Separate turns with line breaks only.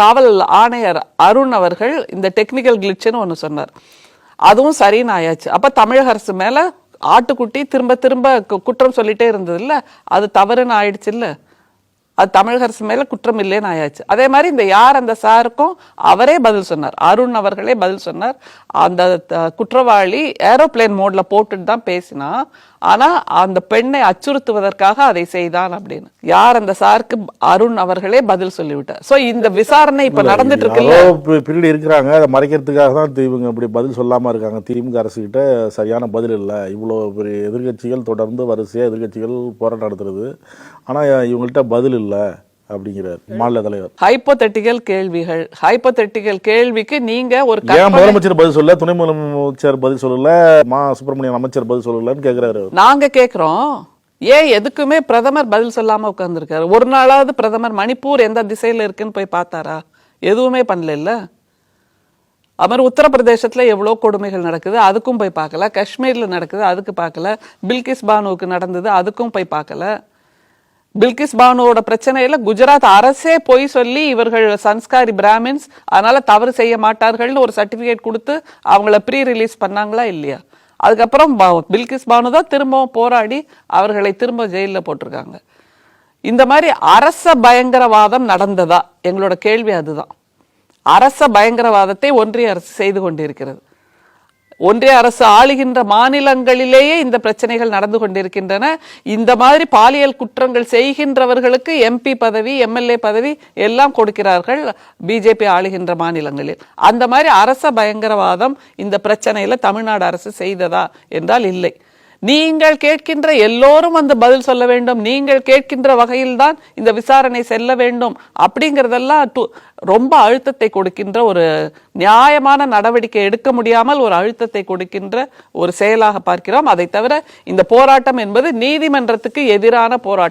காவல் ஆணையர் அருண் அவர்கள் இந்த டெக்னிக்கல் கிளிட்ச்னு ஒன்று சொன்னார். அதுவும் சரின்னு ஆயாச்சு. அப்ப தமிழக அரசு மேல ஆட்டுக்குட்டி திரும்ப திரும்ப குற்றம் சொல்லிட்டே இருந்தது இல்ல, அது தவறுன்னு ஆயிடுச்சு இல்ல, அது தமிழக அரசு மேல குற்றம் இல்லைன்னு ஆயாச்சு. அதே மாதிரி இந்த யார் அந்த சாருக்கும் அவரே பதில் சொன்னார், அருண் அவர்களே பதில் சொன்னார். அந்த குற்றவாளி ஏரோப்ளேன் மோட்ல போட்டுட்டு தான் பேசினா, ஆனா அந்த பெண்ணை அச்சுறுத்துவதற்காக அதை செய்தான் அப்படின்னு யார் அந்த சாருக்கு அருண் அவர்களே பதில் சொல்லிவிட்டார். சோ இந்த விசாரணை இப்ப நடந்துட்டு இருக்கு.
பின்னாடி இருக்கிறாங்க, அதை மறைக்கிறதுக்காக தான் இவங்க இப்படி பதில் சொல்லாம இருக்காங்க. திமுக அரசு கிட்ட சரியான பதில் இல்லை. இவ்வளவு பெரிய எதிர்கட்சிகள் தொடர்ந்து வரிசையா எதிர்கட்சிகள் போராட்டம் நடத்துறது, ஆனா இவங்கள்ட்ட பதில் இல்லை அப்படிங்கிறார் மாநில தலைவர்.
ஹைப்போதெட்டிக்கல் கேள்விகள், ஹைப்போதெட்டிக்கல் கேள்விக்கு நீங்க ஒரு
ஏன் முதலமைச்சர் பதில் சொல்ல, துணை முதலமைச்சர் பதில் சொல்லல, மா சுப்பிரமணியன் அமைச்சர் பதில் சொல்லலன்னு கேக்குறாரு.
நாங்க கேக்குறோம், ஏன் எதுக்குமே பிரதமர் பதில் சொல்லாம உட்கார்ந்துருக்காரு? ஒரு நாளாவது பிரதமர் மணிப்பூர் எந்த திசையில இருக்குன்னு போய் பார்த்தாரா? எதுவுமே பண்ணல. அவர் உத்தரப்பிரதேசத்துல எவ்வளவு கொடுமைகள் நடக்குது, அதுக்கும் போய் பார்க்கல. காஷ்மீர்ல நடக்குது, அதுக்கு பார்க்கல. பில்கிஸ் பானுவுக்கு நடந்தது, அதுக்கும் போய் பார்க்கல. பில்கிஸ் பானுவோட பிரச்சனையில குஜராத் அரசே போய் சொல்லி இவர்கள் சன்ஸ்காரி பிராமின்ஸ், அதனால தவறு செய்ய மாட்டார்கள்னு ஒரு சர்டிபிகேட் கொடுத்து அவங்கள ப்ரீ ரிலீஸ் பண்ணாங்களா இல்லையா? அதுக்கப்புறம் பில்கிஸ் பானு தான் திரும்பவும் போராடி அவர்களை திரும்ப ஜெயிலில் போட்டிருக்காங்க. இந்த மாதிரி அரச பயங்கரவாதம் நடந்ததா? எங்களோட கேள்வி அதுதான். அரச பயங்கரவாதத்தை ஒன்றிய அரசு செய்து கொண்டிருக்கிறது. ஒன்றிய அரசு ஆளுகின்ற மாநிலங்களிலேயே இந்த பிரச்சனைகள் நடந்து கொண்டிருக்கின்றன. இந்த மாதிரி பாலியல் குற்றங்கள் செய்கின்றவர்களுக்கு எம்பி பதவி, எம்எல்ஏ பதவி எல்லாம் கொடுக்கிறார்கள் பிஜேபி ஆளுகின்ற மாநிலங்களில். அந்த மாதிரி அரச பயங்கரவாதம் இந்த பிரச்சனையில தமிழ்நாடு அரசு செய்ததா என்றால் இல்லை. நீங்கள் கேட்கின்ற எல்லோரும் அந்த பதில் சொல்ல வேண்டும், நீங்கள் கேட்கின்ற வகையில் தான் இந்த விசாரணை செல்ல வேண்டும் அப்படிங்கிறதெல்லாம் ரொம்ப அழுத்தத்தை கொடுக்கின்ற, ஒரு நியாயமான நடவடிக்கை எடுக்க முடியாமல் ஒரு அழுத்தத்தை கொடுக்கின்ற ஒரு செயலாக பார்க்கிறோம். அதை தவிர இந்த போராட்டம் என்பது நீதிமன்றத்துக்கு எதிரான போராட்டம்.